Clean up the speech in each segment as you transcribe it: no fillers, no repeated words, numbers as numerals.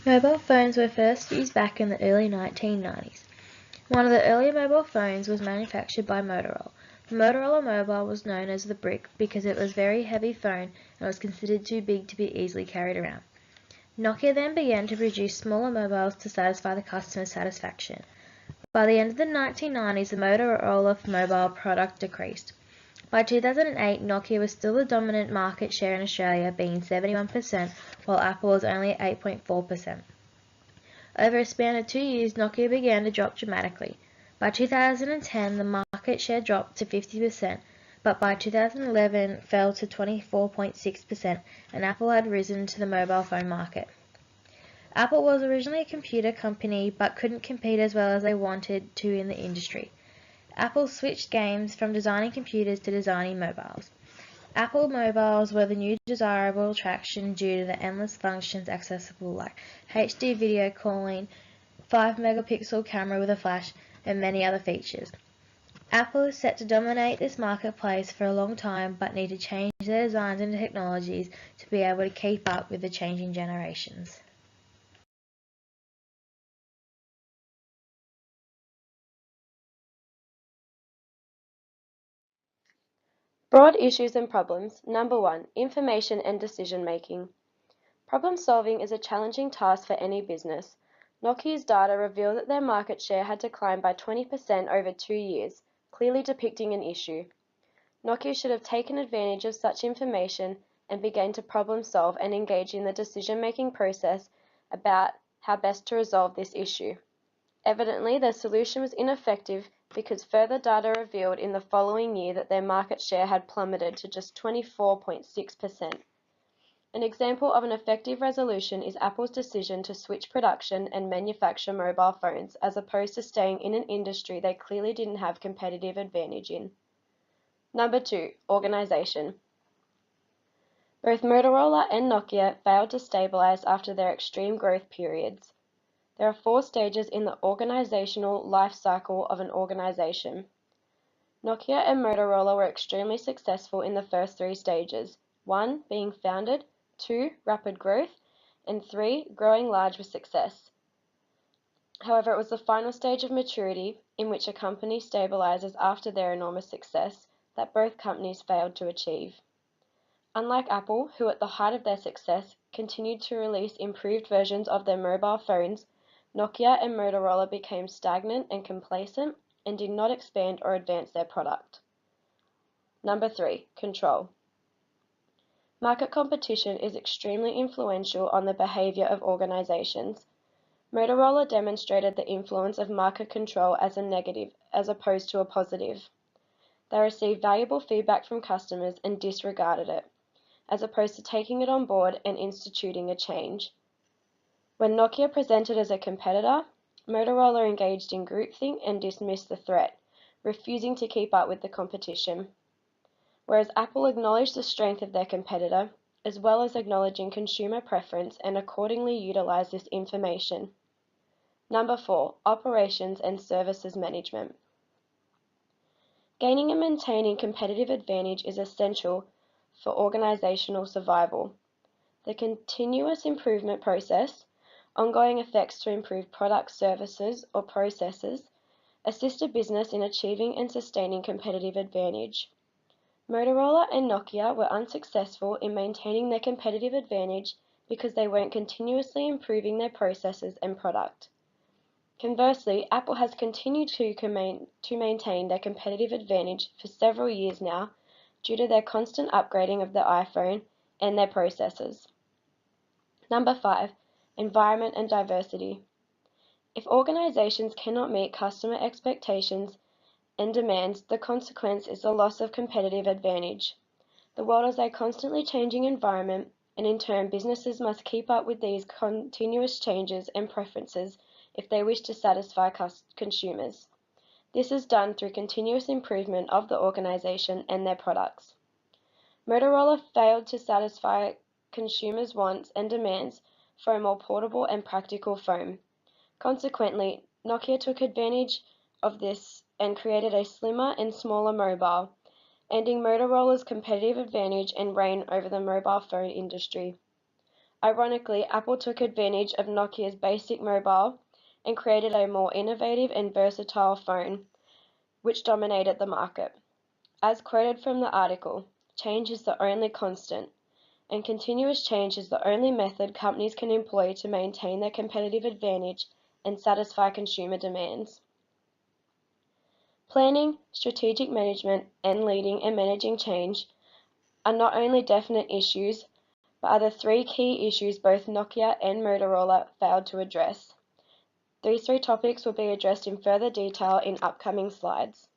Mobile phones were first used back in the early 1990s. One of the earlier mobile phones was manufactured by Motorola. The Motorola Mobile was known as the Brick because it was a very heavy phone and was considered too big to be easily carried around. Nokia then began to produce smaller mobiles to satisfy the customer's satisfaction. By the end of the 1990s, the Motorola mobile product decreased. By 2008, Nokia was still the dominant market share in Australia, being 71%, while Apple was only at 8.4%. Over a span of 2 years, Nokia began to drop dramatically. By 2010, the market share dropped to 50%, but by 2011 fell to 24.6%, and Apple had risen to the mobile phone market. Apple was originally a computer company but couldn't compete as well as they wanted to in the industry. Apple switched games from designing computers to designing mobiles. Apple mobiles were the new desirable attraction due to the endless functions accessible like HD video calling, 5-megapixel camera with a flash, and many other features. Apple is set to dominate this marketplace for a long time but need to change their designs and technologies to be able to keep up with the changing generations. Broad issues and problems. Number 1. Information and decision making. Problem solving is a challenging task for any business. Nokia's data revealed that their market share had declined by 20% over 2 years, clearly depicting an issue. Nokia should have taken advantage of such information and began to problem solve and engage in the decision-making process about how best to resolve this issue. Evidently, their solution was ineffective because further data revealed in the following year that their market share had plummeted to just 24.6%. An example of an effective resolution is Apple's decision to switch production and manufacture mobile phones as opposed to staying in an industry they clearly didn't have competitive advantage in. Number 2. Organization. Both Motorola and Nokia failed to stabilize after their extreme growth periods. There are 4 stages in the organizational life cycle of an organization. Nokia and Motorola were extremely successful in the first 3 stages. 1. Being founded, 2. Rapid growth, and 3. Growing large with success. However, it was the final stage of maturity, in which a company stabilizes after their enormous success, that both companies failed to achieve. Unlike Apple, who at the height of their success continued to release improved versions of their mobile phones, Nokia and Motorola became stagnant and complacent and did not expand or advance their product. Number 3. Control. Market competition is extremely influential on the behavior of organizations. Motorola demonstrated the influence of market control as a negative as opposed to a positive. They received valuable feedback from customers and disregarded it, as opposed to taking it on board and instituting a change. When Nokia presented as a competitor, Motorola engaged in groupthink and dismissed the threat, refusing to keep up with the competition. Whereas Apple acknowledged the strength of their competitor, as well as acknowledging consumer preference and accordingly utilized this information. Number 4. Operations and services management. Gaining and maintaining competitive advantage is essential for organizational survival. The continuous improvement process, ongoing effects to improve products, services, or processes, assist a business in achieving and sustaining competitive advantage. Motorola and Nokia were unsuccessful in maintaining their competitive advantage because they weren't continuously improving their processes and product. Conversely, Apple has continued to maintain their competitive advantage for several years now due to their constant upgrading of the iPhone and their processors. Number 5. Environment and diversity. If organizations cannot meet customer expectations and demands, the consequence is the loss of competitive advantage. The world is a constantly changing environment, and in turn businesses must keep up with these continuous changes and preferences if they wish to satisfy consumers. This is done through continuous improvement of the organization and their products. Motorola failed to satisfy consumers' wants and demands for a more portable and practical phone. Consequently, Nokia took advantage of this and created a slimmer and smaller mobile, ending Motorola's competitive advantage and reign over the mobile phone industry. Ironically, Apple took advantage of Nokia's basic mobile and created a more innovative and versatile phone, which dominated the market. As quoted from the article, change is the only constant, and continuous change is the only method companies can employ to maintain their competitive advantage and satisfy consumer demands. Planning, strategic management, and leading and managing change are not only definite issues, but are the three key issues both Nokia and Motorola failed to address. These three topics will be addressed in further detail in upcoming slides.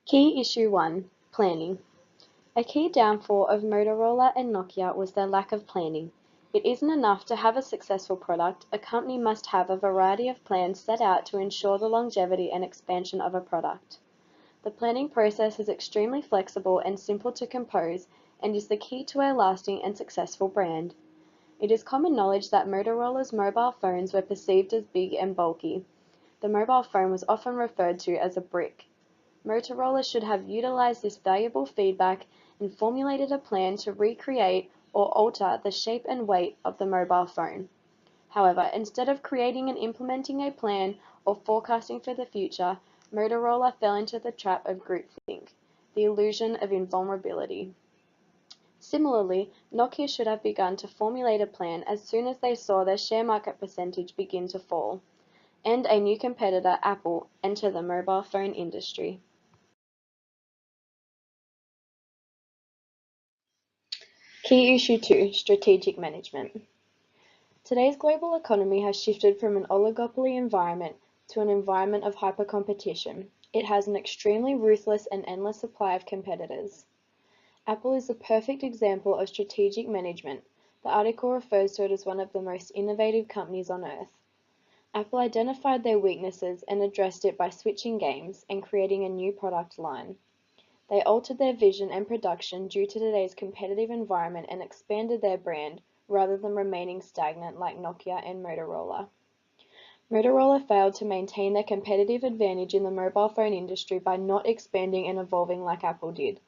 Key Issue 1: Planning. A key downfall of Motorola and Nokia was their lack of planning. It isn't enough to have a successful product, a company must have a variety of plans set out to ensure the longevity and expansion of a product. The planning process is extremely flexible and simple to compose and is the key to a lasting and successful brand. It is common knowledge that Motorola's mobile phones were perceived as big and bulky. The mobile phone was often referred to as a brick. Motorola should have utilized this valuable feedback and formulated a plan to recreate or alter the shape and weight of the mobile phone. However, instead of creating and implementing a plan or forecasting for the future, Motorola fell into the trap of groupthink, the illusion of invulnerability. Similarly, Nokia should have begun to formulate a plan as soon as they saw their share market percentage begin to fall, and a new competitor, Apple, enter the mobile phone industry. Key Issue 2: Strategic Management. Today's global economy has shifted from an oligopoly environment to an environment of hypercompetition. It has an extremely ruthless and endless supply of competitors. Apple is the perfect example of strategic management. The article refers to it as one of the most innovative companies on earth. Apple identified their weaknesses and addressed it by switching games and creating a new product line. They altered their vision and production due to today's competitive environment and expanded their brand, rather than remaining stagnant like Nokia and Motorola. Motorola failed to maintain their competitive advantage in the mobile phone industry by not expanding and evolving like Apple did.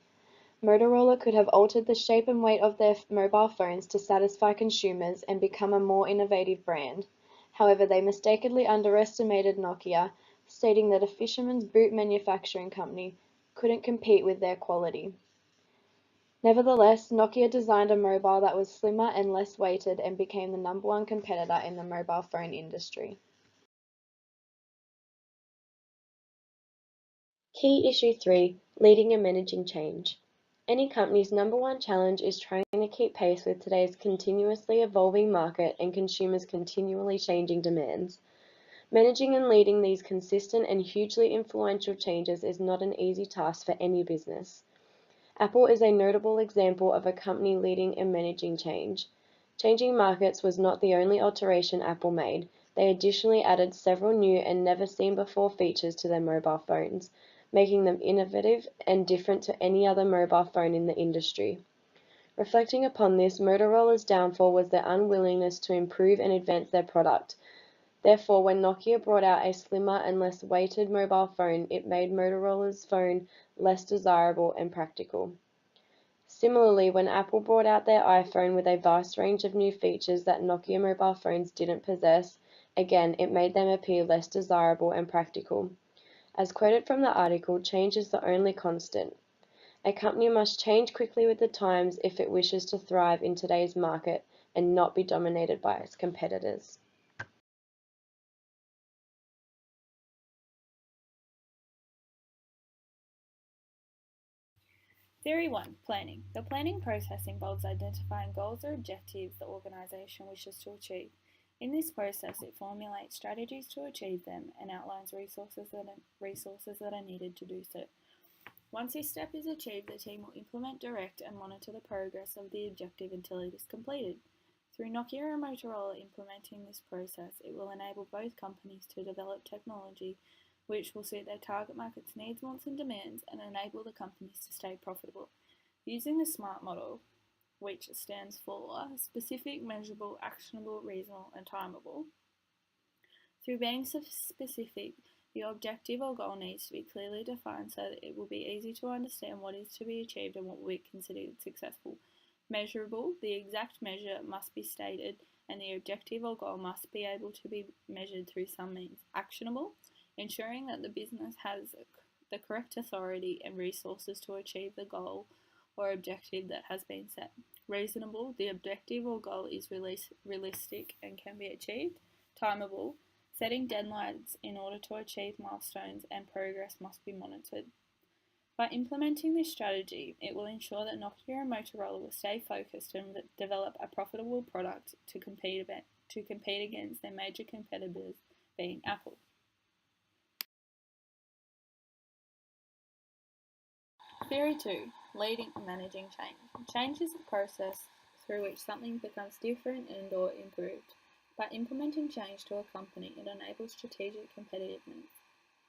Motorola could have altered the shape and weight of their mobile phones to satisfy consumers and become a more innovative brand. However, they mistakenly underestimated Nokia, stating that a fisherman's boot manufacturing company couldn't compete with their quality. Nevertheless, Nokia designed a mobile that was slimmer and less weighted and became the #1 competitor in the mobile phone industry. Key Issue 3: Leading and Managing Change. Any company's #1 challenge is trying to keep pace with today's continuously evolving market and consumers' continually changing demands. Managing and leading these consistent and hugely influential changes is not an easy task for any business. Apple is a notable example of a company leading and managing change. Changing markets was not the only alteration Apple made. They additionally added several new and never-seen-before features to their mobile phones, making them innovative and different to any other mobile phone in the industry. Reflecting upon this, Motorola's downfall was their unwillingness to improve and advance their product. Therefore, when Nokia brought out a slimmer and less weighted mobile phone, it made Motorola's phone less desirable and practical. Similarly, when Apple brought out their iPhone with a vast range of new features that Nokia mobile phones didn't possess, again, it made them appear less desirable and practical. As quoted from the article, change is the only constant. A company must change quickly with the times if it wishes to thrive in today's market and not be dominated by its competitors. Theory 1: Planning. The planning process involves identifying goals or objectives the organization wishes to achieve. In this process, it formulates strategies to achieve them and outlines resources that are needed to do so. Once this step is achieved, the team will implement, direct, and monitor the progress of the objective until it is completed. Through Nokia and Motorola implementing this process, it will enable both companies to develop technology which will suit their target market's needs, wants, and demands, and enable the companies to stay profitable. Using the SMART model, which stands for specific, measurable, actionable, reasonable, and timeable. Through being specific, The objective or goal needs to be clearly defined so that it will be easy to understand what is to be achieved and what will be considered successful. Measurable, the exact measure must be stated and the objective or goal must be able to be measured through some means. Actionable, ensuring that the business has the correct authority and resources to achieve the goal or objective that has been set. Reasonable, the objective or goal is realistic and can be achieved. Timeable, setting deadlines in order to achieve milestones and progress must be monitored. By implementing this strategy, it will ensure that Nokia and Motorola will stay focused and develop a profitable product to compete against their major competitors, being Apple. Theory 2. Leading and managing change. Change is the process through which something becomes different and or improved. By implementing change to a company, it enables strategic competitiveness.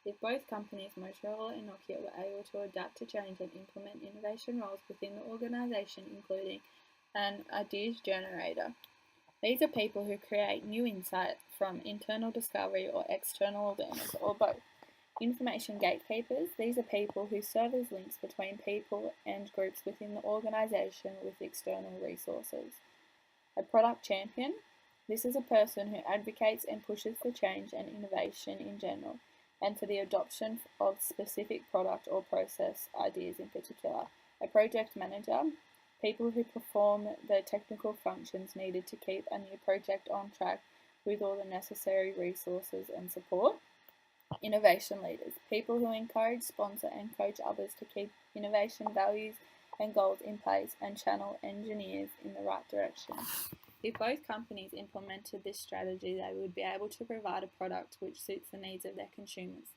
If both companies, Motorola and Nokia, were able to adapt to change and implement innovation roles within the organization, including an ideas generator. These are people who create new insight from internal discovery or external awareness, or both. Information gatekeepers, these are people who serve as links between people and groups within the organization with external resources. A product champion, this is a person who advocates and pushes for change and innovation in general, and for the adoption of specific product or process ideas in particular. A project manager, people who perform the technical functions needed to keep a new project on track with all the necessary resources and support. Innovation leaders, people who encourage, sponsor and coach others to keep innovation values and goals in place and channel engineers in the right direction. If both companies implemented this strategy, they would be able to provide a product which suits the needs of their consumers.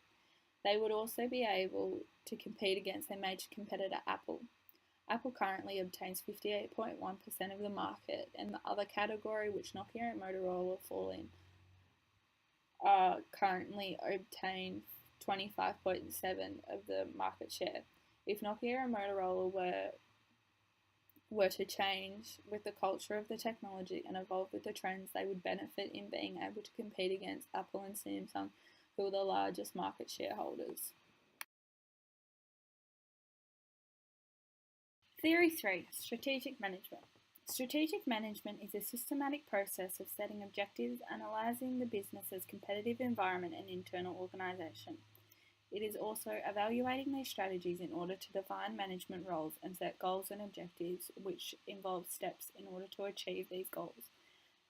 They would also be able to compete against their major competitor, Apple. Apple currently obtains 58.1% of the market, and the other category, which Nokia and Motorola fall in, currently obtain 25.7% of the market share. If Nokia and Motorola were to change with the culture of the technology and evolve with the trends, they would benefit in being able to compete against Apple and Samsung, who are the largest market shareholders. Theory 3. Strategic management. Strategic management is a systematic process of setting objectives, analysing the business's competitive environment and internal organisation. It is also evaluating these strategies in order to define management roles and set goals and objectives, which involve steps in order to achieve these goals.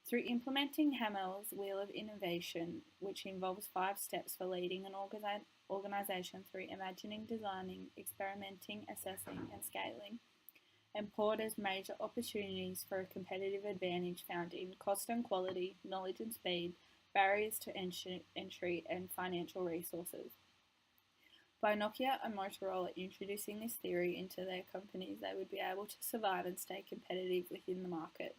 Through implementing Hamel's Wheel of Innovation, which involves 5 steps for leading an organisation through imagining, designing, experimenting, assessing and scaling, and Porter's major opportunities for a competitive advantage found in cost and quality, knowledge and speed, barriers to entry and financial resources. By Nokia and Motorola introducing this theory into their companies, they would be able to survive and stay competitive within the market.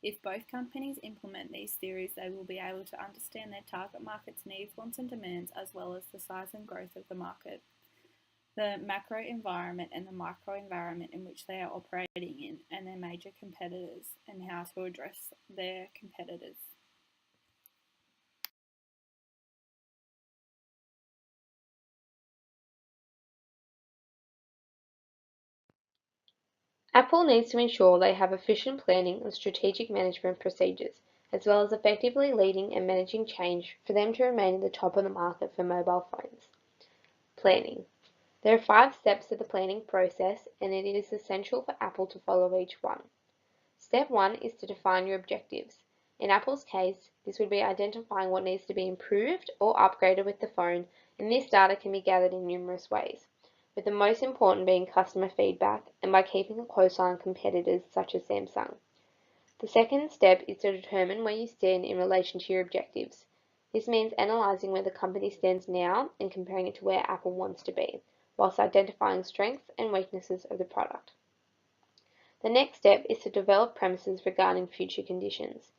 If both companies implement these theories, they will be able to understand their target market's needs, wants and demands, as well as the size and growth of the market, the macro environment and the micro environment in which they are operating in, and their major competitors, and how to address their competitors. Apple needs to ensure they have efficient planning and strategic management procedures, as well as effectively leading and managing change for them to remain at the top of the market for mobile phones. Planning. There are 5 steps to the planning process, and it is essential for Apple to follow each one. Step 1 is to define your objectives. In Apple's case, this would be identifying what needs to be improved or upgraded with the phone, and this data can be gathered in numerous ways, with the most important being customer feedback and by keeping a close eye on competitors such as Samsung. The second step is to determine where you stand in relation to your objectives. This means analysing where the company stands now and comparing it to where Apple wants to be, whilst identifying strengths and weaknesses of the product. The next step is to develop premises regarding future conditions.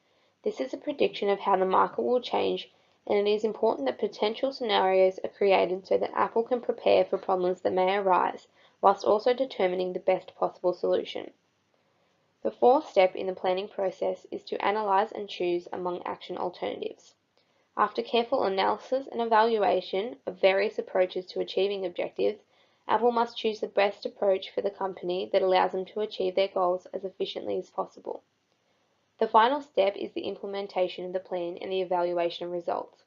This is a prediction of how the market will change, and it is important that potential scenarios are created so that Apple can prepare for problems that may arise, whilst also determining the best possible solution. The fourth step in the planning process is to analyse and choose among action alternatives. After careful analysis and evaluation of various approaches to achieving objectives, Apple must choose the best approach for the company that allows them to achieve their goals as efficiently as possible. The final step is the implementation of the plan and the evaluation of results.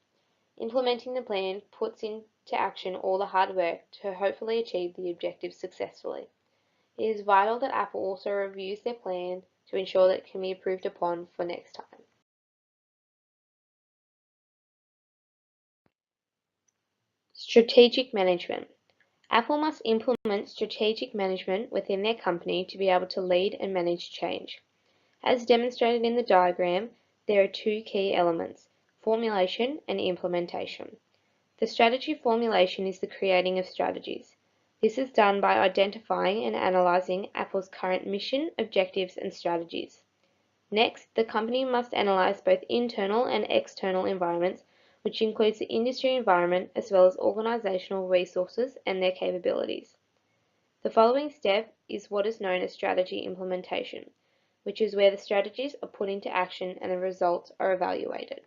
Implementing the plan puts into action all the hard work to hopefully achieve the objectives successfully. It is vital that Apple also reviews their plan to ensure that it can be improved upon for next time. Strategic management. Apple must implement strategic management within their company to be able to lead and manage change. As demonstrated in the diagram, there are two key elements: formulation and implementation. The strategy formulation is the creating of strategies. This is done by identifying and analyzing Apple's current mission, objectives, and strategies. Next, the company must analyze both internal and external environments, which includes the industry environment as well as organizational resources and their capabilities. The following step is what is known as strategy implementation, which is where the strategies are put into action and the results are evaluated.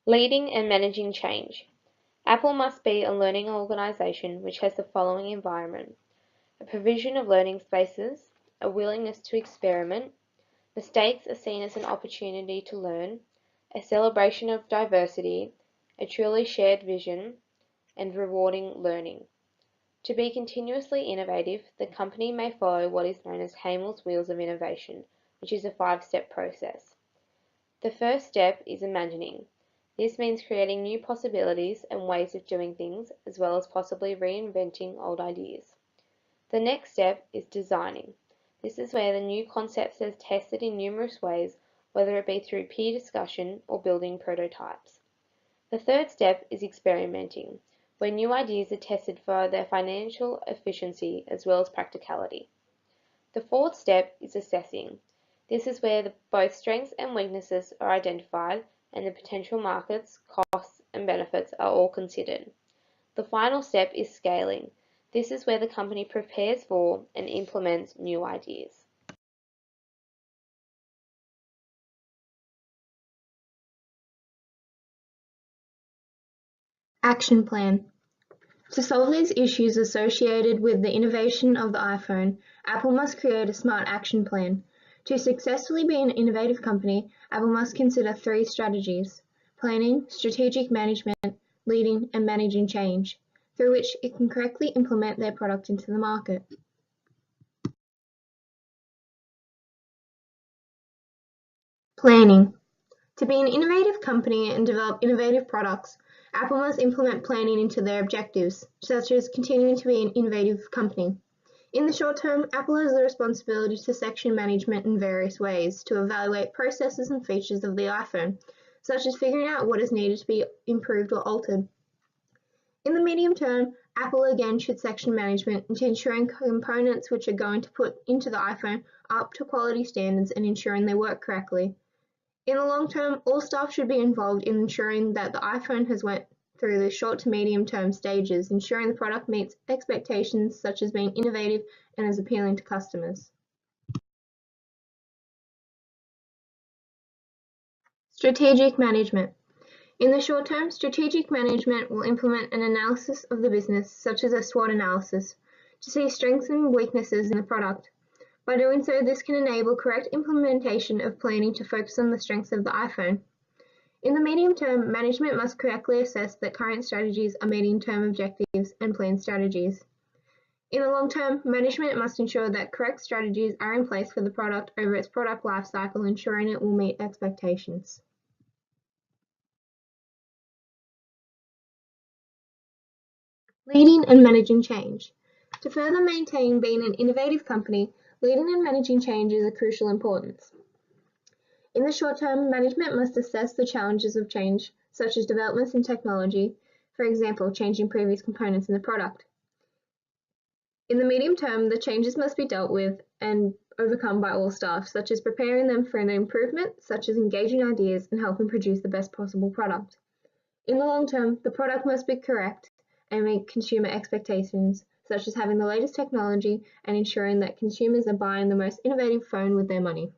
Leading and managing change. Apple must be a learning organization which has the following environment: a provision of learning spaces, a willingness to experiment, mistakes are seen as an opportunity to learn, a celebration of diversity, a truly shared vision, and rewarding learning. To be continuously innovative, the company may follow what is known as Hamel's Wheels of Innovation, which is a 5-step process. The first step is imagining. This means creating new possibilities and ways of doing things, as well as possibly reinventing old ideas. The next step is designing. This is where the new concepts are tested in numerous ways, whether it be through peer discussion or building prototypes. The third step is experimenting, where new ideas are tested for their financial efficiency as well as practicality. The fourth step is assessing. This is where both strengths and weaknesses are identified and the potential markets, costs, and benefits are all considered. The final step is scaling. This is where the company prepares for and implements new ideas. Action plan. To solve these issues associated with the innovation of the iPhone, Apple must create a smart action plan. To successfully be an innovative company, Apple must consider 3 strategies: planning, strategic management, leading, and managing change, through which it can correctly implement their product into the market. Planning. To be an innovative company and develop innovative products, Apple must implement planning into their objectives, such as continuing to be an innovative company. In the short term, Apple has the responsibility to section management in various ways to evaluate processes and features of the iPhone, such as figuring out what is needed to be improved or altered. In the medium term, Apple again should section management into ensuring components which are going to put into the iPhone are up to quality standards and ensuring they work correctly. In the long term, all staff should be involved in ensuring that the iPhone has went through the short to medium term stages, ensuring the product meets expectations such as being innovative and is appealing to customers. Strategic management. In the short term, strategic management will implement an analysis of the business, such as a SWOT analysis, to see strengths and weaknesses in the product. By doing so, this can enable correct implementation of planning to focus on the strengths of the iPhone. In the medium term, management must correctly assess that current strategies are meeting term objectives and planned strategies. In the long term, management must ensure that correct strategies are in place for the product over its product life cycle, ensuring it will meet expectations. Leading and managing change. To further maintain being an innovative company, leading and managing change is of crucial importance. In the short term, management must assess the challenges of change, such as developments in technology, for example, changing previous components in the product. In the medium term, the changes must be dealt with and overcome by all staff, such as preparing them for an improvement, such as engaging ideas and helping produce the best possible product. In the long term, the product must be correct and meet consumer expectations, such as having the latest technology and ensuring that consumers are buying the most innovative phone with their money.